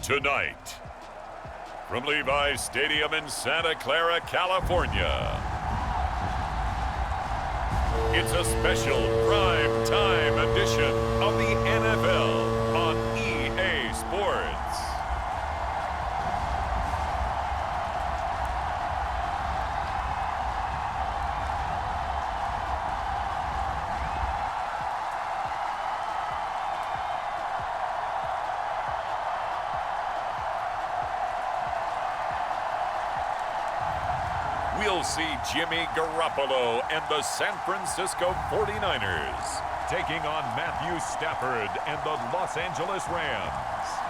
Tonight, from Levi's Stadium in Santa Clara, California, it's a special prime time edition of the NFL on EA Sports. We'll see Jimmy Garoppolo and the San Francisco 49ers taking on Matthew Stafford and the Los Angeles Rams.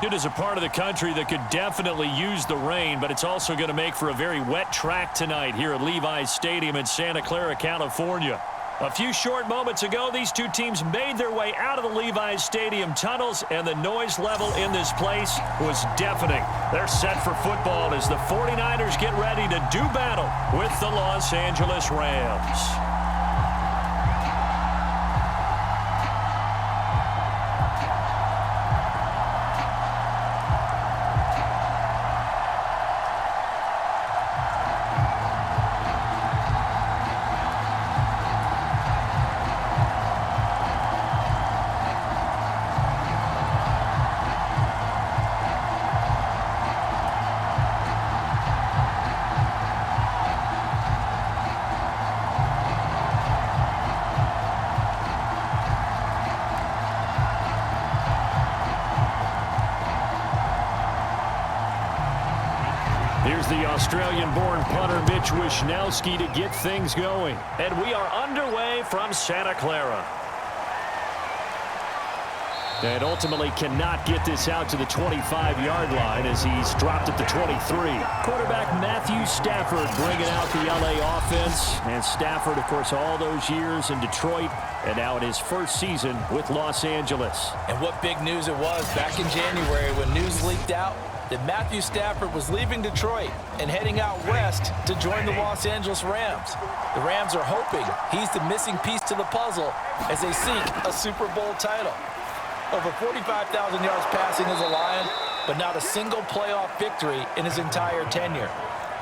It is a part of the country that could definitely use the rain, but it's also going to make for a very wet track tonight here at Levi's Stadium in Santa Clara, California. A few short moments ago, these two teams made their way out of the Levi's Stadium tunnels, and the noise level in this place was deafening. They're set for football as the 49ers get ready to do battle with the Los Angeles Rams. Here's the Australian-born punter Mitch Wishnowsky to get things going. And we are underway from Santa Clara. And ultimately cannot get this out to the 25-yard line as he's dropped at the 23. Quarterback Matthew Stafford bringing out the LA offense. And Stafford, of course, all those years in Detroit and now in his first season with Los Angeles. And what big news it was back in January when news leaked out that Matthew Stafford was leaving Detroit and heading out west to join the Los Angeles Rams. The Rams are hoping he's the missing piece to the puzzle as they seek a Super Bowl title. Over 45,000 yards passing as a Lion, but not a single playoff victory in his entire tenure.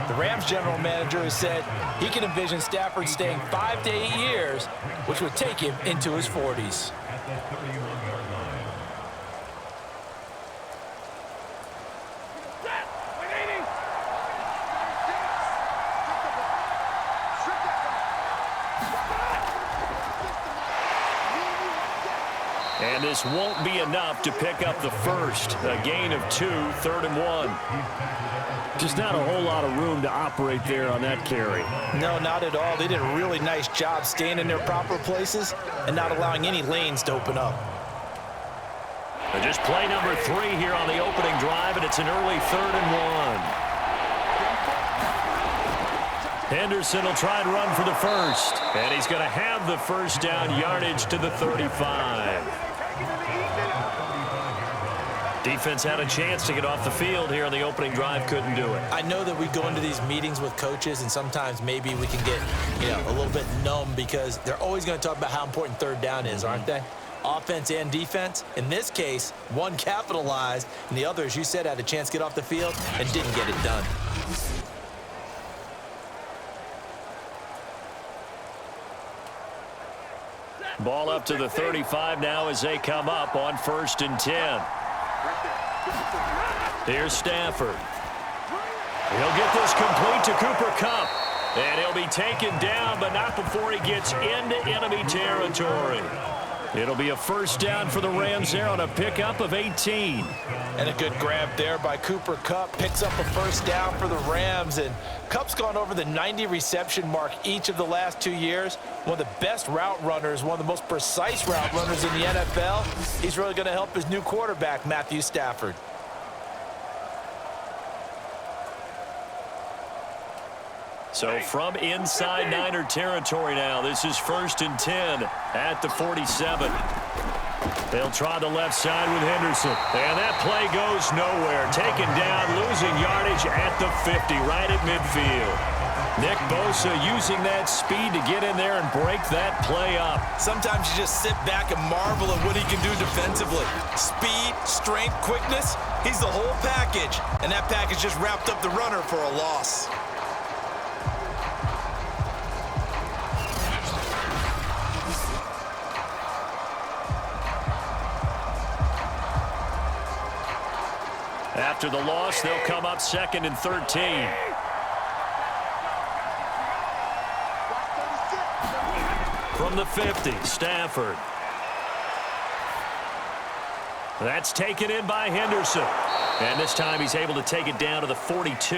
The Rams general manager has said he can envision Stafford staying 5 to 8 years, which would take him into his 40s. And this won't be enough to pick up the first. A gain of 2, 3rd and 1. Just not a whole lot of room to operate there on that carry. No, not at all. They did a really nice job staying in their proper places and not allowing any lanes to open up. And just play number 3 here on the opening drive, and it's an early 3rd and 1. Henderson will try and run for the first. And he's going to have the first down yardage to the 35. Defense had a chance to get off the field here on the opening drive, couldn't do it. I know that we go into these meetings with coaches, and sometimes maybe we can get, a little bit numb because they're always going to talk about how important third down is, aren't they? Offense and defense. In this case, one capitalized, and the other, as you said, had a chance to get off the field and didn't get it done. Ball up to the 35 now as they come up on 1st and 10. Here's Stafford. He'll get this complete to Cooper Kupp. And he'll be taken down, but not before he gets into enemy territory. It'll be a first down for the Rams there on a pickup of 18. And a good grab there by Cooper Kupp. Picks up a first down for the Rams. And Kupp's gone over the 90 reception mark each of the last 2 years. One of the best route runners, one of the most precise route runners in the NFL. He's really going to help his new quarterback, Matthew Stafford. So from inside Niner territory now, this is 1st and 10 at the 47. They'll try the left side with Henderson. And that play goes nowhere. Taken down, losing yardage at the 50, right at midfield. Nick Bosa using that speed to get in there and break that play up. Sometimes you just sit back and marvel at what he can do defensively. Speed, strength, quickness, he's the whole package. And that package just wrapped up the runner for a loss. After the loss, they'll come up 2nd and 13. From the 50, Stafford. That's taken in by Henderson. And this time he's able to take it down to the 42.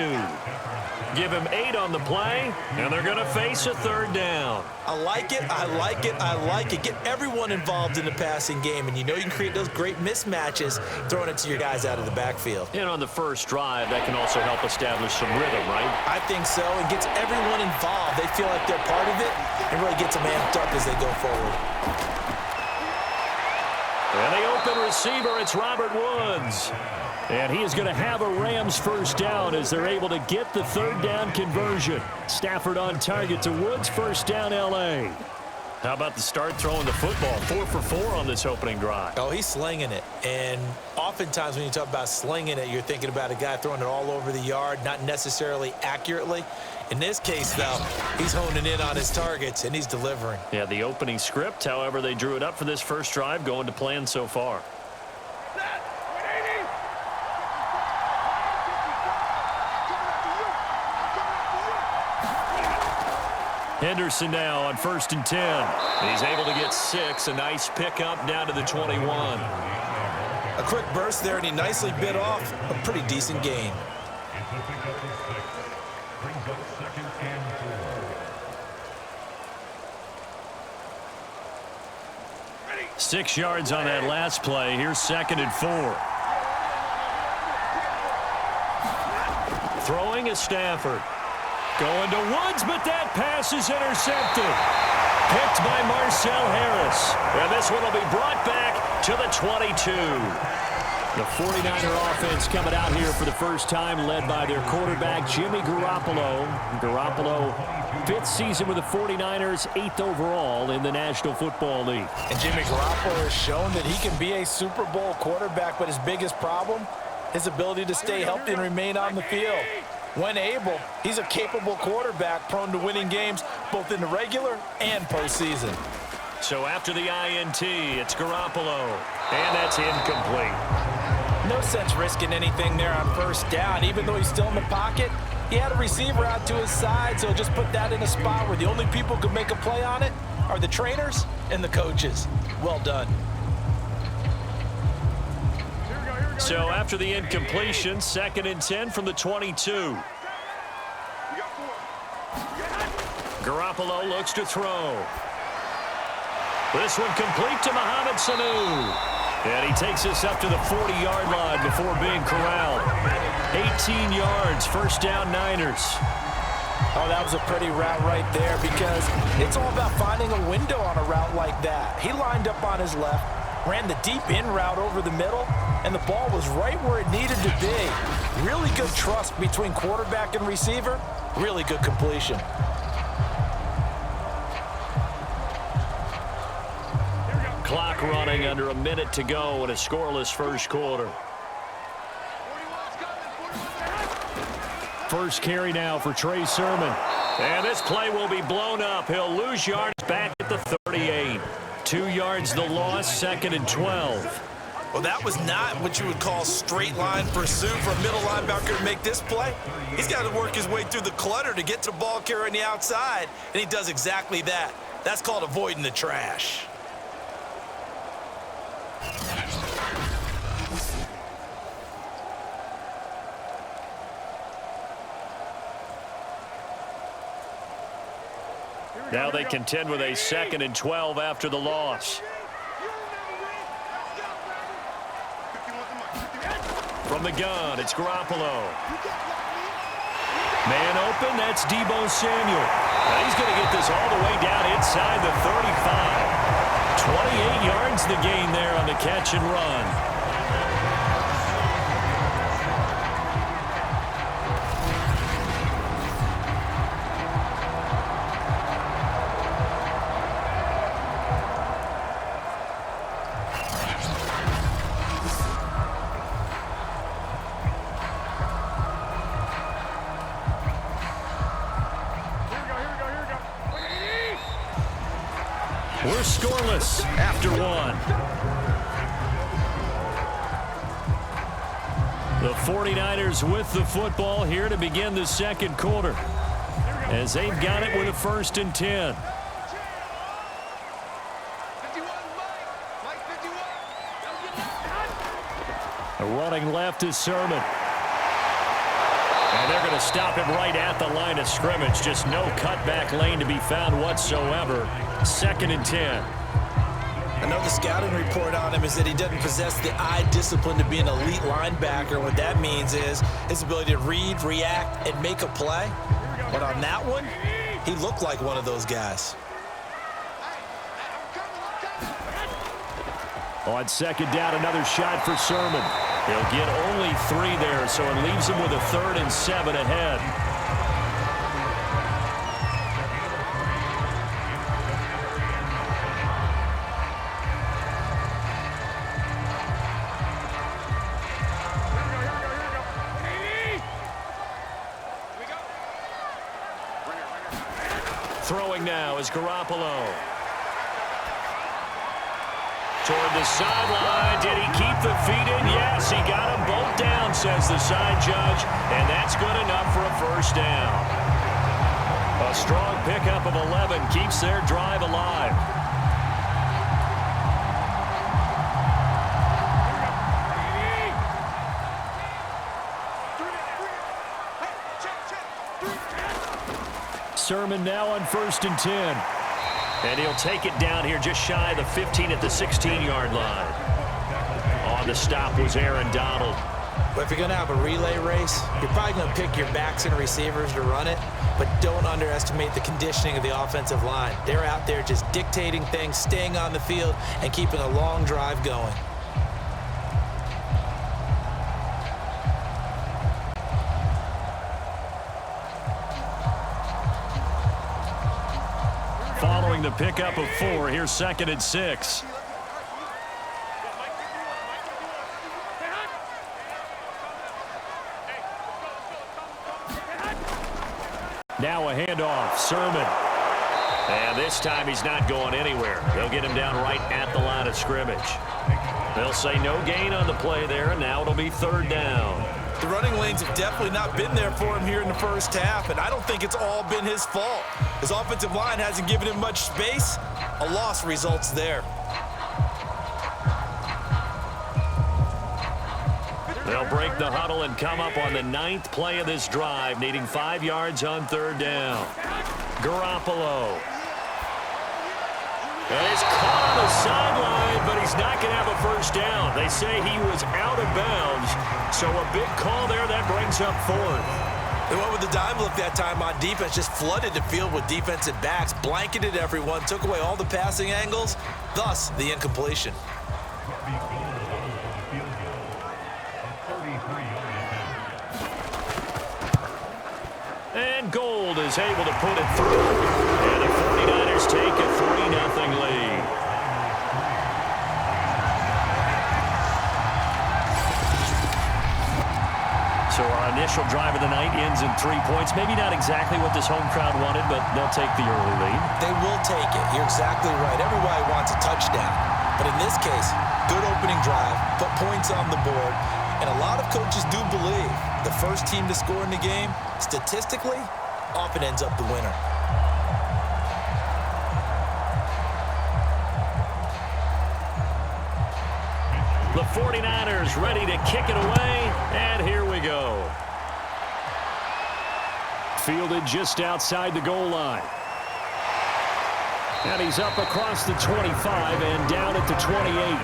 Give him 8 on the play, and they're going to face a 3rd down. I like it, I like it, I like it. Get everyone involved in the passing game, and you know you can create those great mismatches throwing it to your guys out of the backfield. And on the first drive, that can also help establish some rhythm, right? I think so. It gets everyone involved. They feel like they're part of it, and really gets them amped up as they go forward. And the open receiver, it's Robert Woods. And he is going to have a Rams first down as they're able to get the 3rd down conversion. Stafford on target to Woods, first down L.A. How about the start throwing the football? 4 for 4 on this opening drive. Oh, he's slinging it. And oftentimes when you talk about slinging it, you're thinking about a guy throwing it all over the yard, not necessarily accurately. In this case, though, he's honing in on his targets, and he's delivering. Yeah, the opening script, however, they drew it up for this first drive, going to plan so far. Henderson now on 1st and 10. He's able to get 6. A nice pickup down to the 21. A quick burst there, and he nicely bit off a pretty decent gain. 6 yards on that last play. Here's 2nd and 4. Throwing is Stafford. Going to Woods, but that pass is intercepted. Picked by Marcel Harris. And this one will be brought back to the 22. The 49er offense coming out here for the first time, led by their quarterback, Jimmy Garoppolo. Garoppolo, 5th season with the 49ers, 8th overall in the National Football League. And Jimmy Garoppolo has shown that he can be a Super Bowl quarterback, but his biggest problem, his ability to stay healthy and remain on the field. When able, he's a capable quarterback prone to winning games both in the regular and postseason. So after the INT, it's Garoppolo, and that's incomplete. No sense risking anything there on first down. Even though he's still in the pocket, he had a receiver out to his side, so just put that in a spot where the only people who can make a play on it are the trainers and the coaches. Well done. So after the incompletion, 2nd and 10 from the 22. Garoppolo looks to throw. This one complete to Mohamed Sanu. And he takes us up to the 40-yard line before being corralled. 18 yards, first down Niners. Oh, that was a pretty route right there because it's all about finding a window on a route like that. He lined up on his left, ran the deep in route over the middle, and the ball was right where it needed to be. Really good trust between quarterback and receiver. Really good completion. Clock running, under a minute to go in a scoreless first quarter. First carry now for Trey Sermon. And this play will be blown up. He'll lose yards back at the 38. 2 yards the loss, 2nd and 12. Well, that was not what you would call straight line pursuit for a middle linebacker to make this play. He's got to work his way through the clutter to get to the ball carrier on the outside, and he does exactly that. That's called avoiding the trash. Now they contend with a 2nd and 12 after the loss. From the gun, it's Garoppolo. Man open, that's Deebo Samuel. Now he's going to get this all the way down inside the 35. 28 yards the gain there on the catch and run. We're scoreless after one. The 49ers with the football here to begin the second quarter, as they've got it with a 1st and 10. Running left is Sermon. And they're going to stop him right at the line of scrimmage. Just no cutback lane to be found whatsoever. 2nd and 10. I know the scouting report on him is that he doesn't possess the eye discipline to be an elite linebacker. What that means is his ability to read, react, and make a play. But on that one, he looked like one of those guys. On 2nd down, another shot for Sermon. He'll get only 3 there, so it leaves him with a 3rd and 7 ahead. Throwing now is Garoppolo. Toward the sideline. Did he keep the feet in? Yes, he got them both down, says the side judge. And that's good enough for a 1st down. A strong pickup of 11 keeps their drive alive. Sermon now on 1st and 10. And he'll take it down here just shy of the 15 at the 16-yard line. On the stop was Aaron Donald. But if you're going to have a relay race, you're probably going to pick your backs and receivers to run it, but don't underestimate the conditioning of the offensive line. They're out there just dictating things, staying on the field, and keeping a long drive going. Following the pickup of 4, here's 2nd and 6. Now a handoff, Sermon. And this time he's not going anywhere. They'll get him down right at the line of scrimmage. They'll say no gain on the play there, and now it'll be 3rd down. The running lanes have definitely not been there for him here in the first half, and I don't think it's all been his fault. His offensive line hasn't given him much space. A loss results there. They'll break the huddle and come up on the 9th play of this drive, needing 5 yards on 3rd down. Garoppolo. And he's caught on the sideline, but he's not going to have a 1st down. They say he was out of bounds, so a big call there that brings up 4th. They went with the dime look that time on defense, just flooded the field with defensive backs, blanketed everyone, took away all the passing angles, thus the incompletion. And Gold is able to put it through. And the 49ers take a 3-0 lead. So our initial drive of the night ends in 3 points. Maybe not exactly what this home crowd wanted, but they'll take the early lead. They will take it. You're exactly right. Everybody wants a touchdown. But in this case, good opening drive, put points on the board, and a lot of coaches do believe the first team to score in the game, statistically, often ends up the winner. The 49ers ready to kick it away, and here we go. Fielded just outside the goal line. And he's up across the 25 and down at the 28.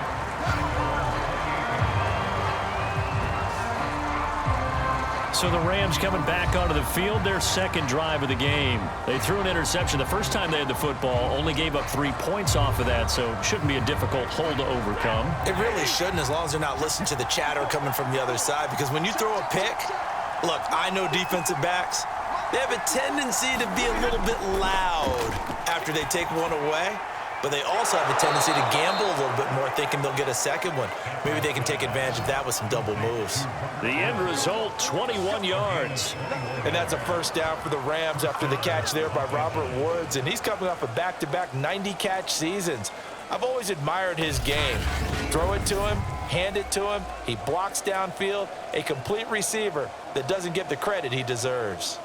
So the Rams coming back onto the field, their 2nd drive of the game. They threw an interception the first time they had the football, only gave up 3 points off of that, so it shouldn't be a difficult hole to overcome. It really shouldn't, as long as they're not listening to the chatter coming from the other side, because when you throw a pick, look, I know defensive backs, they have a tendency to be a little bit loud after they take one away. but they also have a tendency to gamble a little bit more, thinking they'll get a second one. Maybe they can take advantage of that with some double moves. The end result, 21 yards. And that's a first down for the Rams after the catch there by Robert Woods, and he's coming off a back-to-back 90-catch seasons. I've always admired his game. Throw it to him, hand it to him, he blocks downfield, a complete receiver that doesn't get the credit he deserves.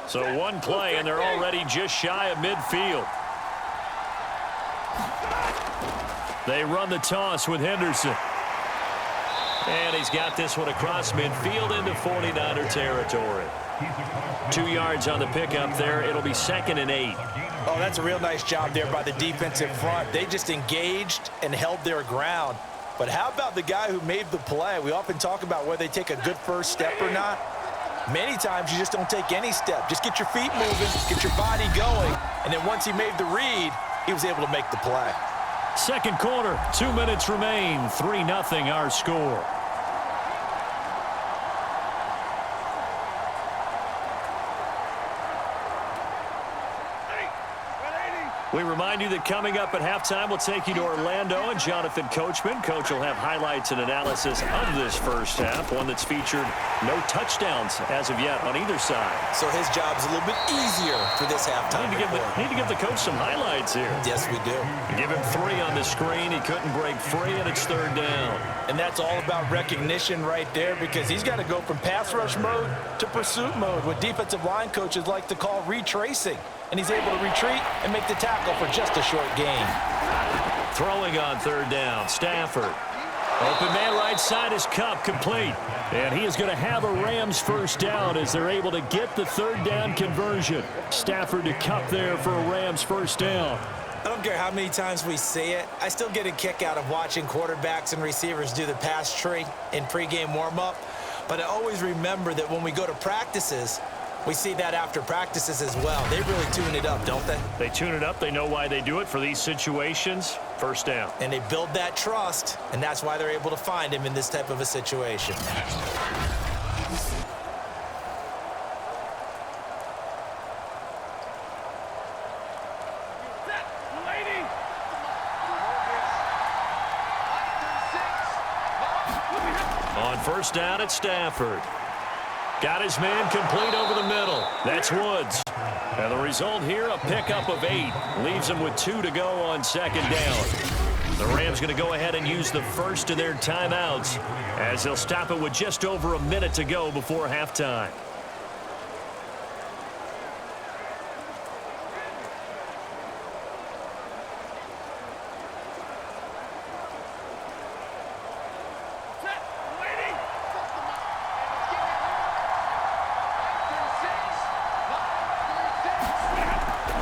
So one play, and they're already just shy of midfield. They run the toss with Henderson. And he's got this one across midfield into 49er territory. 2 yards on the pickup there. It'll be 2nd and 8. Oh, that's a real nice job there by the defensive front. They just engaged and held their ground. But how about the guy who made the play? We often talk about whether they take a good first step or not. Many times you just don't take any step. Just get your feet moving, get your body going, and then once he made the read, he was able to make the play. Second quarter, 2 minutes remain. 3-0 our score. We remind you that coming up at halftime, we'll take you to Orlando and Jonathan Coachman. Coach will have highlights and analysis of this first half, one that's featured no touchdowns as of yet on either side. So his job's a little bit easier for this halftime. Need to give the coach some highlights here. Yes, we do. Give him 3 on the screen. He couldn't break free, and it's 3rd down. And that's all about recognition right there, because he's got to go from pass rush mode to pursuit mode, what defensive line coaches like to call retracing. And he's able to retreat and make the tackle for just a short gain. Throwing on 3rd down, Stafford. Open man right side is Cup, complete. And he is going to have a Rams first down as they're able to get the 3rd down conversion. Stafford to Cup there for a Rams first down. I don't care how many times we say it. I still get a kick out of watching quarterbacks and receivers do the pass tree in pregame warm-up. But I always remember that when we go to practices, we see that after practices as well. They really tune it up, don't they? They tune it up. They know why they do it for these situations. First down. And they build that trust, and that's why they're able to find him in this type of a situation. On first down at Stafford. Got his man complete over the middle. That's Woods. And the result here, a pickup of 8. Leaves him with 2 to go on 2nd down. The Rams going to go ahead and use the first of their timeouts as they'll stop it with just over a minute to go before halftime.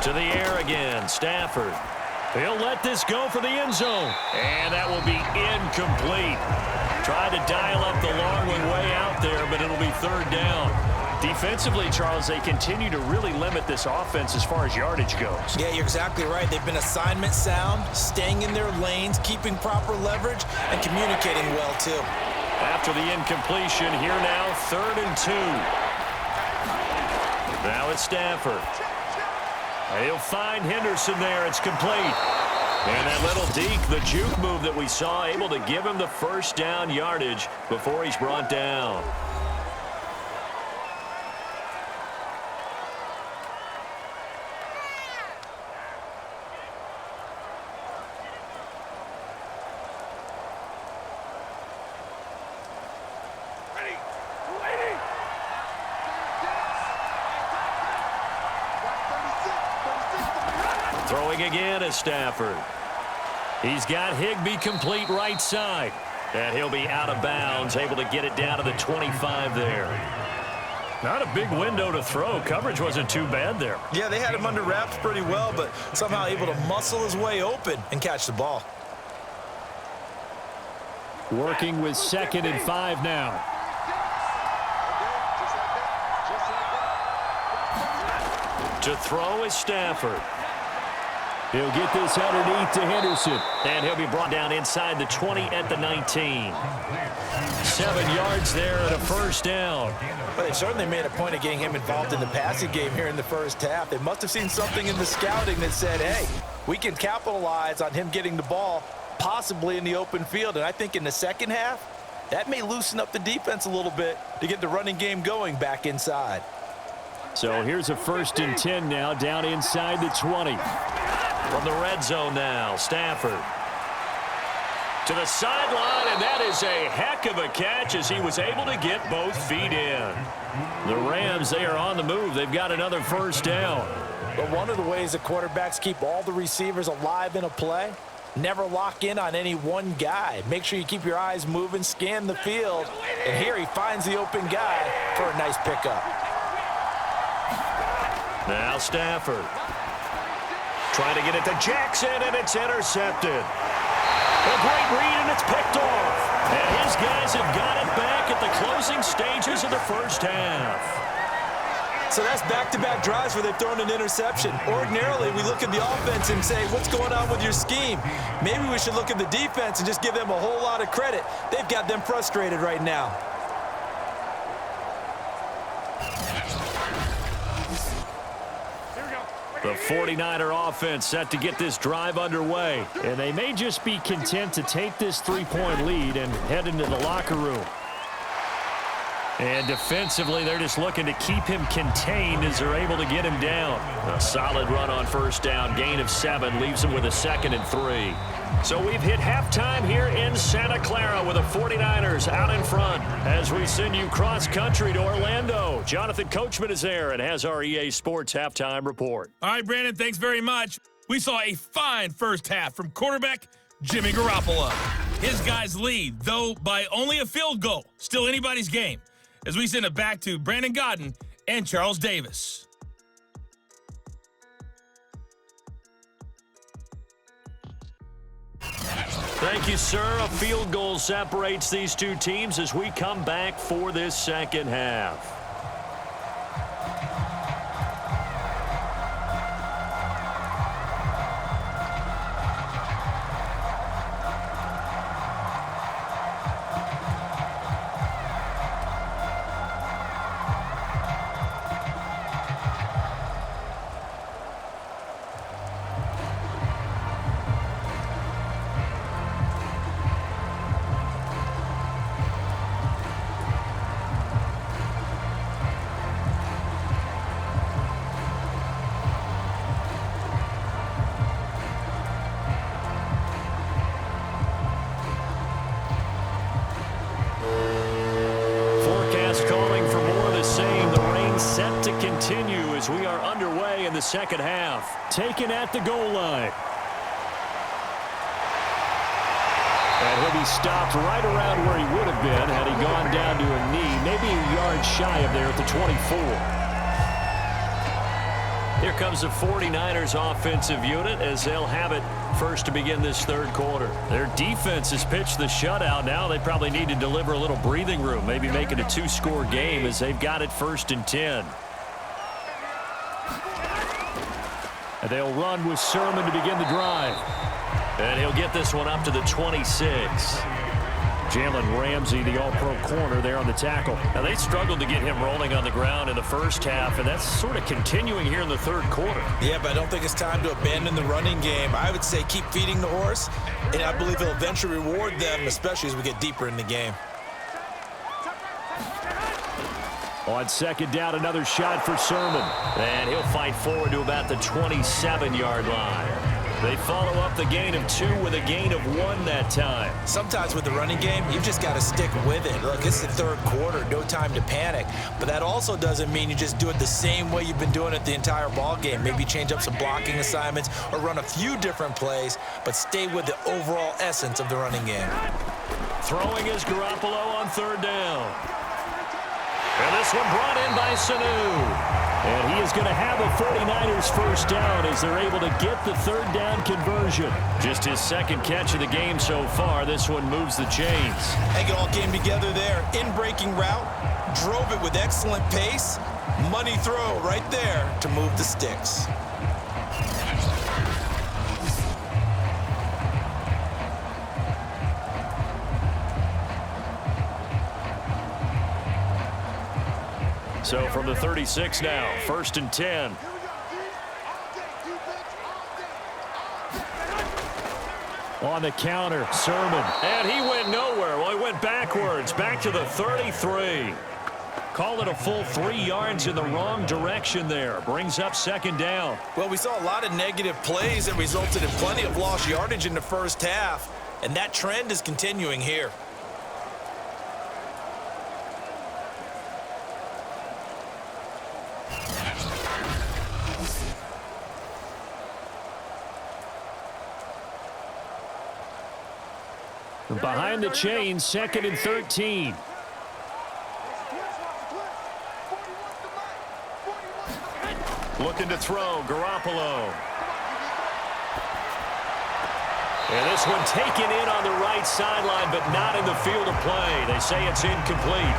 To the air again, Stafford. He'll let this go for the end zone. And that will be incomplete. Tried to dial up the long one way out there, but it'll be 3rd down. Defensively, Charles, they continue to really limit this offense as far as yardage goes. Yeah, you're exactly right. They've been assignment sound, staying in their lanes, keeping proper leverage, and communicating well, too. After the incompletion, here now, 3rd and 2. Now it's Stafford. He'll find Henderson there. It's complete. And that little deke, the juke move that we saw, able to give him the first down yardage before he's brought down. Throwing again is Stafford. He's got Higbee complete right side. And he'll be out of bounds, able to get it down to the 25 there. Not a big window to throw. Coverage wasn't too bad there. Yeah, they had him under wraps pretty well, but somehow able to muscle his way open and catch the ball. Working with 2nd and 5 now. To throw is Stafford. He'll get this underneath to Henderson. And he'll be brought down inside the 20 at the 19. 7 yards there and a first down. But they certainly made a point of getting him involved in the passing game here in the first half. They must have seen something in the scouting that said, hey, we can capitalize on him getting the ball possibly in the open field. And I think in the second half, that may loosen up the defense a little bit to get the running game going back inside. So here's a 1st and 10 now down inside the 20. From the red zone now, Stafford. To the sideline, and that is a heck of a catch as he was able to get both feet in. The Rams, they are on the move. They've got another first down. But one of the ways the quarterbacks keep all the receivers alive in a play, never lock in on any one guy. Make sure you keep your eyes moving, scan the field, and here he finds the open guy for a nice pickup. Now Stafford. Trying to get it to Jackson, and it's intercepted. A great read, and it's picked off. And his guys have got it back at the closing stages of the first half. So that's back-to-back drives where they've thrown an interception. Ordinarily, we look at the offense and say, what's going on with your scheme? Maybe we should look at the defense and just give them a whole lot of credit. They've got them frustrated right now. The 49er offense set to get this drive underway. And they may just be content to take this 3-point lead and head into the locker room. And defensively, they're just looking to keep him contained as they're able to get him down. A solid run on first down. Gain of 7 leaves him with a 2nd and 3. So we've hit halftime here in Santa Clara with the 49ers out in front as we send you cross-country to Orlando. Jonathan Coachman is there and has our EA Sports halftime report. All right, Brandon, thanks very much. We saw a fine first half from quarterback Jimmy Garoppolo. His guys lead, though by only a field goal. Still anybody's game. As we send it back to Brandon Godden and Charles Davis. Thank you, sir. A field goal separates these two teams as we come back for this second half. Set to continue as we are underway in the second half. Taken at the goal line. And he'll be stopped right around where he would have been had he gone down to a knee, maybe a yard shy of there at the 24. Here comes the 49ers offensive unit as they'll have it first to begin this third quarter. Their defense has pitched the shutout. Now they probably need to deliver a little breathing room, maybe make it a 2-score game as they've got it 1st and 10. And they'll run with Sermon to begin the drive. And he'll get this one up to the 26. Jalen Ramsey, the all-pro corner there on the tackle. Now, they struggled to get him rolling on the ground in the first half, and that's sort of continuing here in the third quarter. Yeah, but I don't think it's time to abandon the running game. I would say keep feeding the horse, and I believe he'll eventually reward them, especially as we get deeper in the game. On second down, another shot for Sermon. And he'll fight forward to about the 27-yard line. They follow up the gain of 2 with a gain of 1 that time. Sometimes with the running game, you've just got to stick with it. Look, it's the third quarter, no time to panic. But that also doesn't mean you just do it the same way you've been doing it the entire ball game. Maybe change up some blocking assignments or run a few different plays, but stay with the overall essence of the running game. Throwing is Garoppolo on third down. And this one brought in by Sanu. And he is going to have a 49ers first down as they're able to get the third down conversion. Just his second catch of the game so far. This one moves the chains. I think it all came together there. In-breaking route, drove it with excellent pace. Money throw right there to move the sticks. So from the 36 now, 1st and 10. On the counter, Sermon. And he went nowhere. Well, he went backwards, back to the 33. Call it a full 3 yards in the wrong direction there. Brings up 2nd down. Well, we saw a lot of negative plays that resulted in plenty of lost yardage in the first half, and that trend is continuing here. Behind the chains, 2nd and 13. Looking to throw, Garoppolo. And this one taken in on the right sideline, but not in the field of play. They say it's incomplete.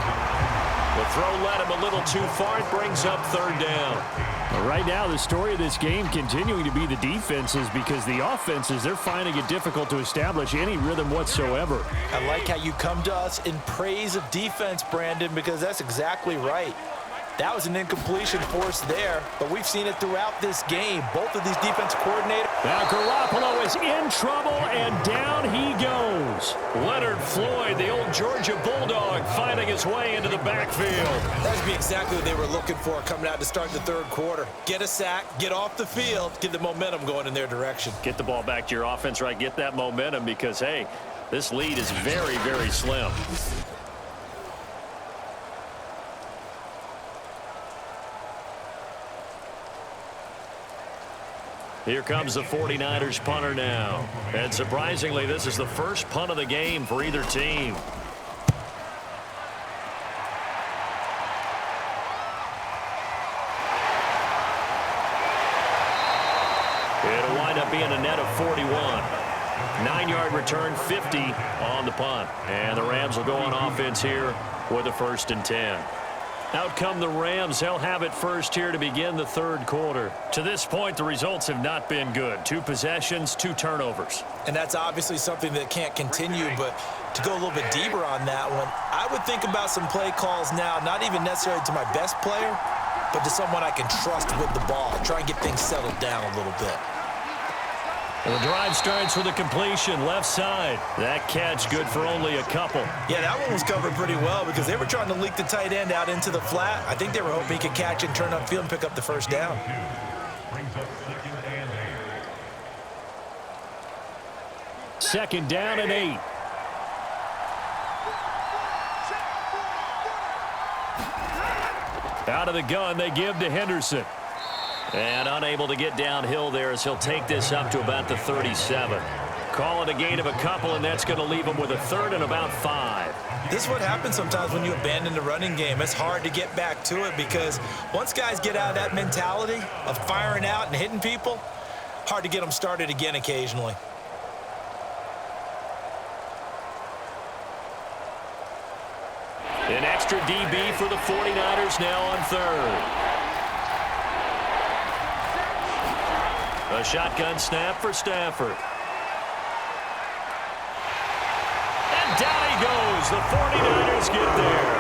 The throw led him a little too far. It brings up 3rd down. Well, right now, the story of this game continuing to be the defenses, because the offenses, they're finding it difficult to establish any rhythm whatsoever. I like how you come to us in praise of defense, Brandon, because that's exactly right. That was an incompletion forced there, but we've seen it throughout this game. Both of these defense coordinators. Now Garoppolo is in trouble, and down he goes. Leonard Floyd, the old Georgia Bulldog, finding his way into the backfield. That would be exactly what they were looking for coming out to start the 3rd quarter. Get a sack, get off the field, get the momentum going in their direction. Get the ball back to your offense, right? Get that momentum because, hey, this lead is very, very slim. Here comes the 49ers punter now. And surprisingly, this is the first punt of the game for either team. It'll wind up being a net of 41. 9-yard return, 50 on the punt. And the Rams will go on offense here with a 1st and 10. Out come the Rams. They'll have it first here to begin the 3rd quarter. To this point, the results have not been good. 2 possessions, 2 turnovers. And that's obviously something that can't continue, but to go a little bit deeper on that one, I would think about some play calls now, not even necessarily to my best player, but to someone I can trust with the ball. Try and get things settled down a little bit. The drive starts with a completion, left side. That catch good for only a couple. Yeah, that one was covered pretty well because they were trying to leak the tight end out into the flat. I think they were hoping he could catch and turn upfield and pick up the 1st down. Second down and 8. Out of the gun, they give to Henderson. And unable to get downhill there as he'll take this up to about the 37. Call it a gain of a couple, and that's going to leave him with a 3rd and about 5. This is what happens sometimes when you abandon the running game. It's hard to get back to it because once guys get out of that mentality of firing out and hitting people, hard to get them started again occasionally. An extra DB for the 49ers now on 3rd. A shotgun snap for Stafford. And down he goes. The 49ers get there.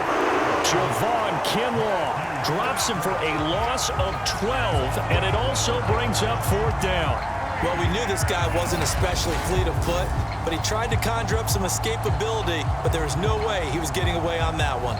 Javon Kinlaw drops him for a loss of 12, and it also brings up 4th down. Well, we knew this guy wasn't especially fleet of foot, but he tried to conjure up some escapability, but there was no way he was getting away on that one.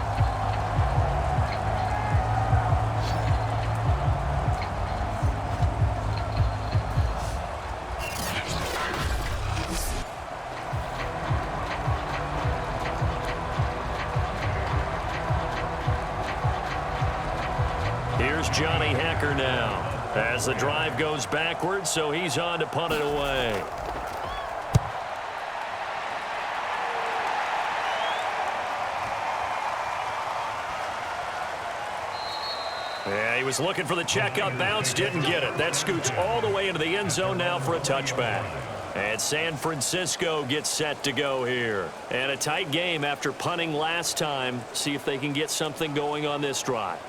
Here's Johnny Hacker now as the drive goes backwards, so he's on to punt it away. Yeah, he was looking for the checkup bounce, didn't get it. That scoots all the way into the end zone now for a touchback. And San Francisco gets set to go here. And a tight game after punting last time. See if they can get something going on this drive.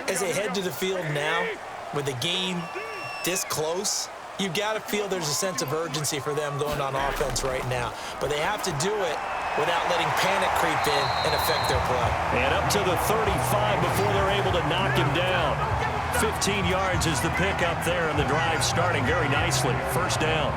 As they head to the field now, with the game this close, you've got to feel there's a sense of urgency for them going on offense right now. But they have to do it without letting panic creep in and affect their play. And up to the 35 before they're able to knock him down. 15 yards is the pickup there, and the drive starting very nicely. First down.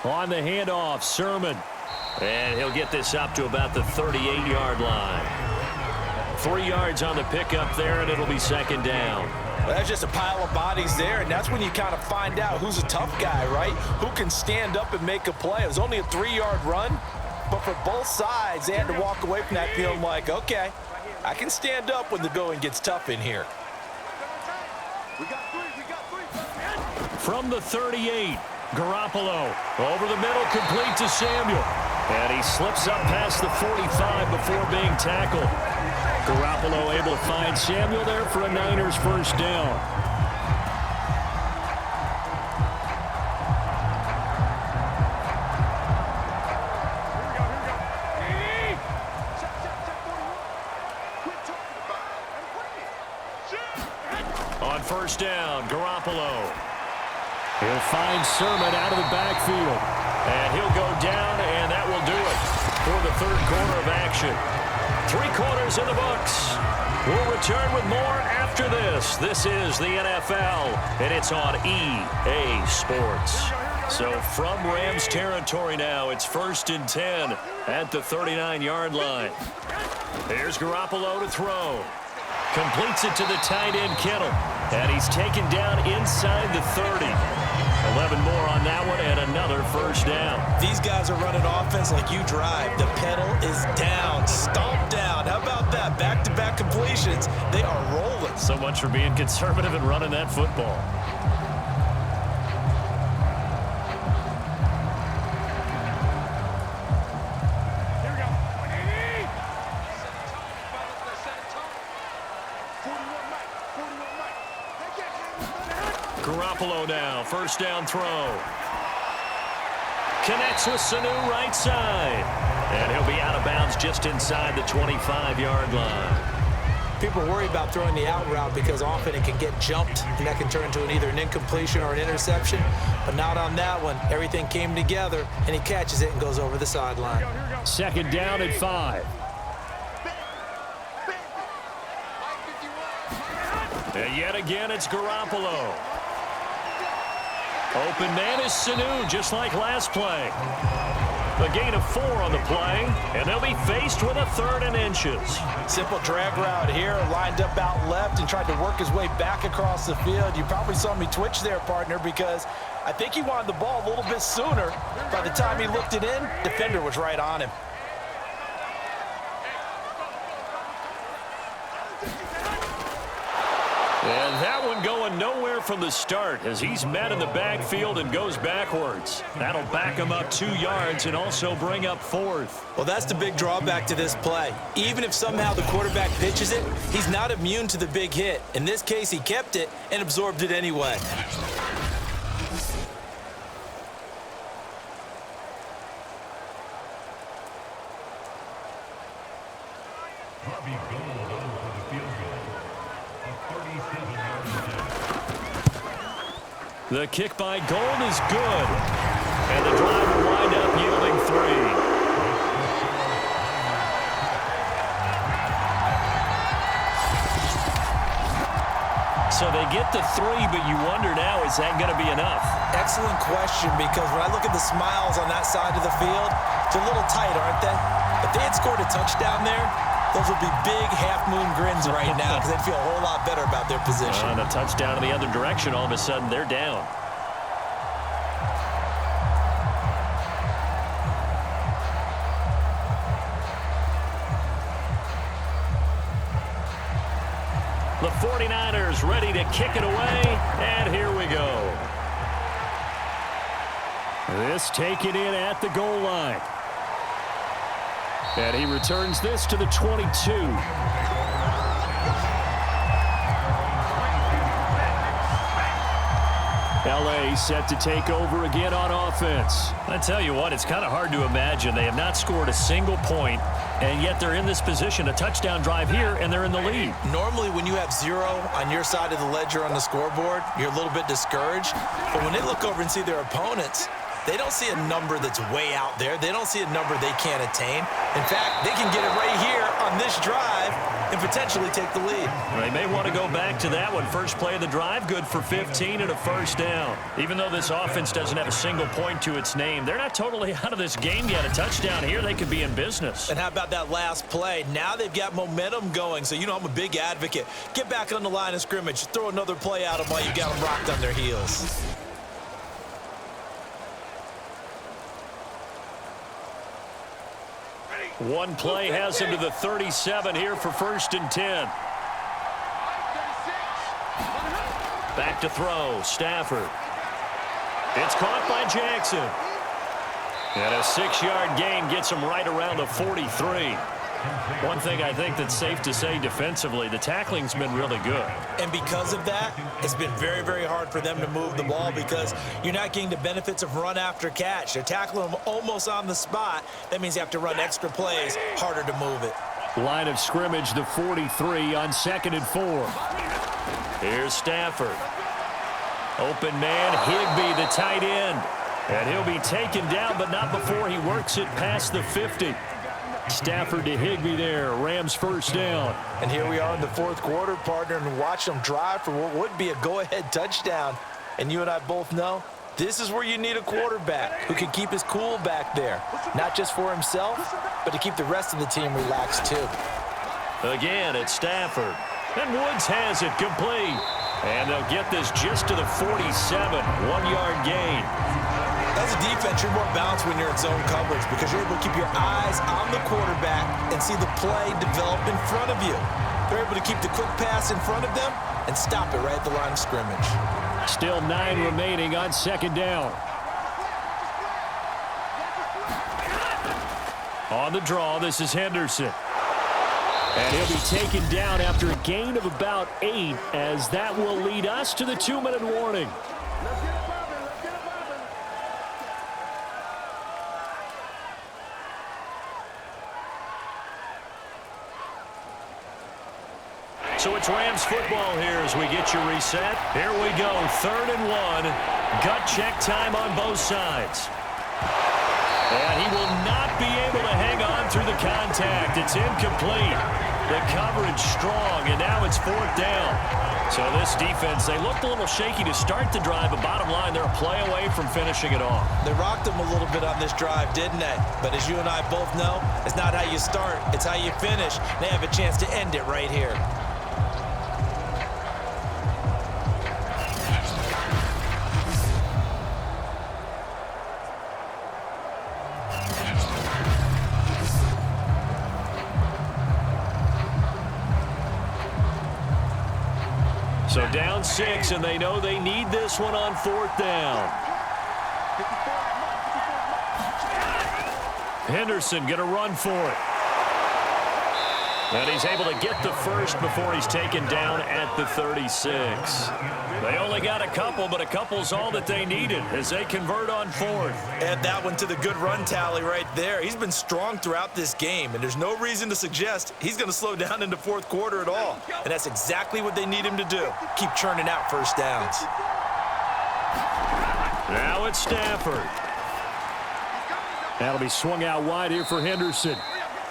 On the handoff, Sermon. And he'll get this up to about the 38-yard line. 3 yards on the pickup there, and it'll be second down. Well, that's just a pile of bodies there, and that's when you kind of find out who's a tough guy, right? Who can stand up and make a play. It was only a 3-yard run, but for both sides, they had to walk away from that feeling like, okay, I can stand up when the going gets tough in here. From the 38. Garoppolo over the middle, complete to Samuel. And he slips up past the 45 before being tackled. Garoppolo able to find Samuel there for a Niners first down. On first down, Garoppolo. He'll find Sermon out of the backfield. And he'll go down, and that will do it for the third quarter of action. 3 quarters in the books. We'll return with more after this. This is the NFL, and it's on EA Sports. So from Rams territory now, it's 1st and 10 at the 39-yard line. Here's Garoppolo to throw. Completes it to the tight end, Kittle. And he's taken down inside the 30. 11 more on that one, and another first down. These guys are running offense like you drive. The pedal is down, stomp down. How about that? Back-to-back completions. They are rolling. So much for being conservative and running that football. Garoppolo now, first down throw. Connects with Sanu right side. And he'll be out of bounds just inside the 25-yard line. People worry about throwing the out route because often it can get jumped, and that can turn into either an incompletion or an interception. But not on that one. Everything came together, and he catches it and goes over the sideline. Second down at 5. And yet again, it's Garoppolo. Open man is Sanu, just like last play. A gain of 4 on the play, and they'll be faced with a 3rd and inches. Simple drag route here, lined up out left and tried to work his way back across the field. You probably saw me twitch there, partner, because I think he wanted the ball a little bit sooner. By the time he looked it in, defender was right on him. And that one going nowhere from the start as he's met in the backfield and goes backwards. That'll back him up 2 yards and also bring up 4th. Well, that's the big drawback to this play. Even if somehow the quarterback pitches it, he's not immune to the big hit. In this case, he kept it and absorbed it anyway. The kick by Gold is good. And the drive will wind up yielding 3. So they get the 3, but you wonder now, is that going to be enough? Excellent question, because when I look at the smiles on that side of the field, it's a little tight, aren't they? If they had scored a touchdown there, those would be big half-moon grins right now because they'd feel a whole lot better about their position. And a touchdown in the other direction, all of a sudden they're down. The 49ers ready to kick it away, and here we go. This taken in at the goal line. And he returns this to the 22. LA set to take over again on offense. I tell you what, it's kind of hard to imagine. They have not scored a single point, and yet they're in this position. A touchdown drive here, and they're in the lead. Normally, when you have 0 on your side of the ledger on the scoreboard, you're a little bit discouraged. But when they look over and see their opponents, they don't see a number that's way out there. They don't see a number they can't attain. In fact, they can get it right here on this drive and potentially take the lead. They may want to go back to that one. First play of the drive, good for 15 and a first down. Even though this offense doesn't have a single point to its name, they're not totally out of this game yet. A touchdown here, they could be in business. And how about that last play? Now they've got momentum going. So, you know, I'm a big advocate. Get back on the line of scrimmage. Throw another play at them while you got them rocked on their heels. One play has him to the 37 here for 1st and 10. Back to throw, Stafford. It's caught by Jackson. And a 6-yard gain gets him right around the 43. One thing I think that's safe to say defensively, the tackling's been really good. And because of that, it's been very, very hard for them to move the ball because you're not getting the benefits of run after catch. They're tackling them almost on the spot. That means you have to run extra plays, harder to move it. Line of scrimmage, the 43 on 2nd and 4. Here's Stafford. Open man, Higbee, the tight end. And he'll be taken down, but not before he works it past the 50. Stafford to Higbee there. Rams first down. And here we are in the 4th quarter, partner, and watch them drive for what would be a go-ahead touchdown. And you and I both know this is where you need a quarterback who can keep his cool back there. Not just for himself, but to keep the rest of the team relaxed too. Again, it's Stafford. And Woods has it complete. And they'll get this just to the 47. 1-yard gain. As a defense, you're more balanced when you're in zone coverage because you're able to keep your eyes on the quarterback and see the play develop in front of you. They're able to keep the quick pass in front of them and stop it right at the line of scrimmage. Still 9 remaining on 2nd down. On the draw, this is Henderson. And he'll be taken down after a gain of about 8, as that will lead us to the 2-minute warning. So it's Rams football here as we get you reset. Here we go, 3rd and 1. Gut check time on both sides. And he will not be able to hang on through the contact. It's incomplete. The coverage strong, and now it's 4th down. So this defense, they looked a little shaky to start the drive, but bottom line, they're a play away from finishing it off. They rocked them a little bit on this drive, didn't they? But as you and I both know, it's not how you start, it's how you finish. They have a chance to end it right here. So down 6, and they know they need this one on 4th down. Henderson going to run for it. And he's able to get the first before he's taken down at the 36. They only got a couple, but a couple's all that they needed as they convert on 4th. Add that one to the good run tally right there. He's been strong throughout this game, and there's no reason to suggest he's going to slow down in the 4th quarter at all. And that's exactly what they need him to do. Keep churning out first downs. Now it's Stafford. That'll be swung out wide here for Henderson.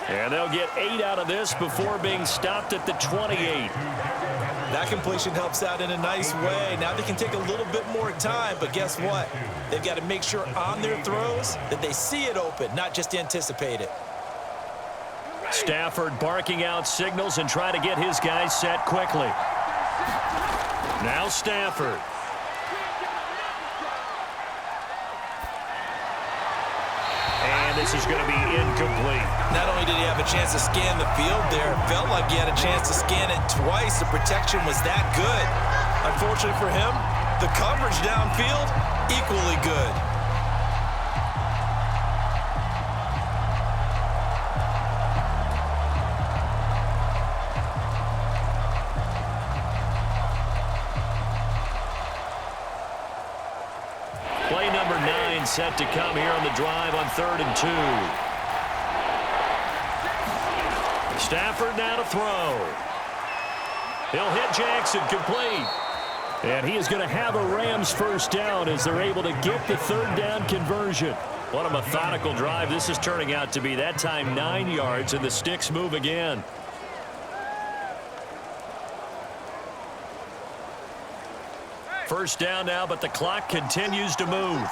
And they'll get 8 out of this before being stopped at the 28. That completion helps out in a nice way. Now they can take a little bit more time, but guess what? They've got to make sure on their throws that they see it open, not just anticipate it. Stafford barking out signals and trying to get his guys set quickly. Now Stafford. And this is going to be incomplete. Not only did he have a chance to scan the field there, it felt like he had a chance to scan it twice. The protection was that good. Unfortunately for him, the coverage downfield, equally good. Rain set to come here on the drive on 3rd and 2. Stafford now to throw. He'll hit Jackson, complete. And he is going to have a Rams first down as they're able to get the 3rd down conversion. What a methodical drive this is turning out to be. That time 9 yards, and the sticks move again. First down now, but the clock continues to move.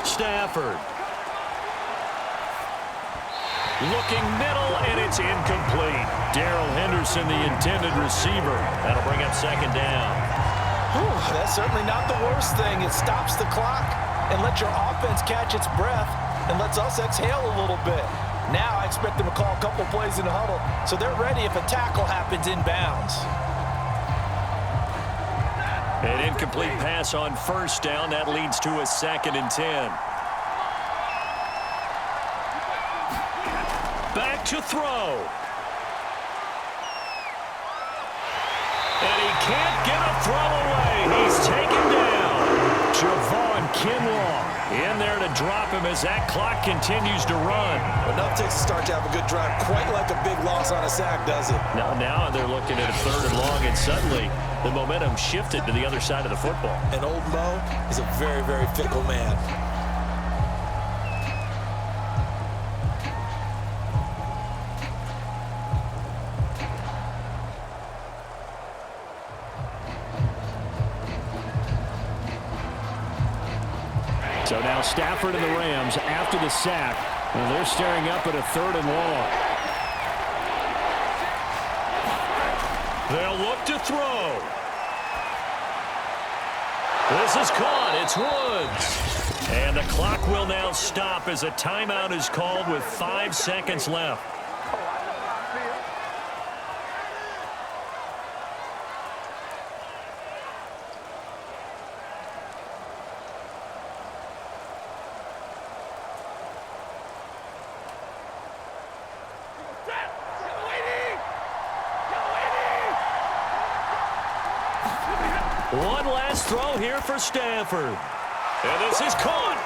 Stafford. Looking middle, and it's incomplete. Darrell Henderson, the intended receiver. That'll bring up 2nd down. That's certainly not the worst thing. It stops the clock and lets your offense catch its breath and lets us exhale a little bit. Now I expect them to call a couple plays in the huddle so they're ready if a tackle happens inbounds. An incomplete pass on first down. That leads to a 2nd and 10. Back to throw. And he can't get a throw away. He's taken down. Javon Kinlaw in there to drop him as that clock continues to run. Enough takes to start to have a good drive, quite like a big loss on a sack, does it? Now they're looking at a 3rd and long, and suddenly the momentum shifted to the other side of the football. And old Mo is a very, very fickle man. So now Stafford and the Rams after the sack, and they're staring up at a 3rd and long. They'll look to throw. This is caught. It's Woods. And the clock will now stop as a timeout is called with 5 seconds left. One last throw here for Stafford. And this is caught.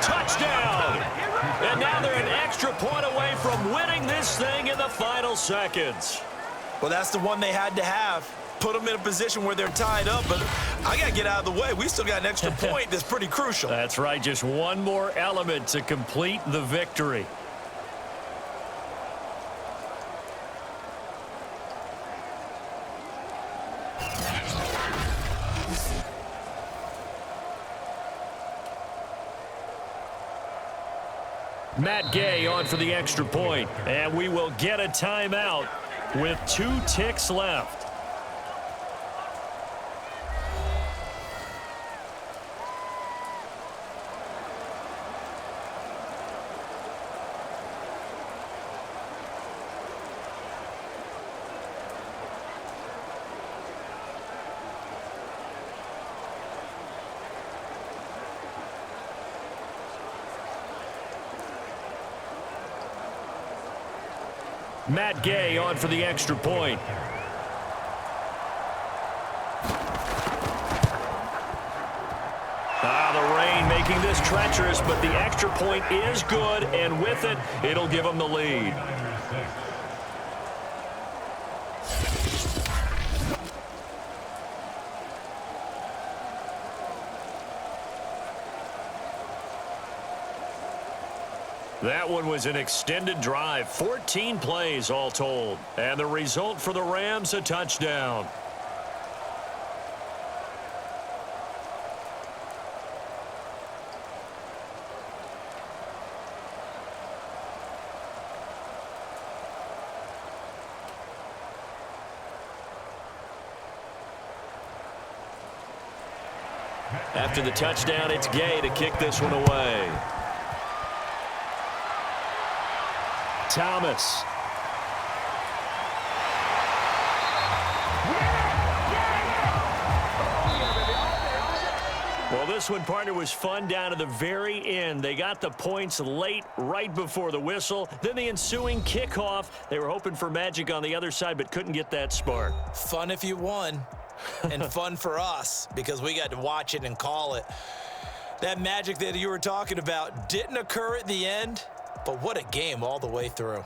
Touchdown. And now they're an extra point away from winning this thing in the final seconds. Well, that's the one they had to have. Put them in a position where they're tied up, but I got to get out of the way. We still got an extra point that's pretty crucial. That's right. Just one more element to complete the victory. Matt Gay on for the extra point, and we will get a timeout with 2 ticks left. Matt Gay on for the extra point. The rain making this treacherous, but the extra point is good, and with it, it'll give them the lead. That one was an extended drive, 14 plays all told. And the result for the Rams, a touchdown. After the touchdown, it's Gay to kick this one away. Thomas. Well, this one, partner, was fun down to the very end. They got the points late, right before the whistle. Then the ensuing kickoff. They were hoping for magic on the other side, but couldn't get that spark. Fun if you won. and fun for us because we got to watch it and call it. That magic that you were talking about didn't occur at the end, but what a game all the way through.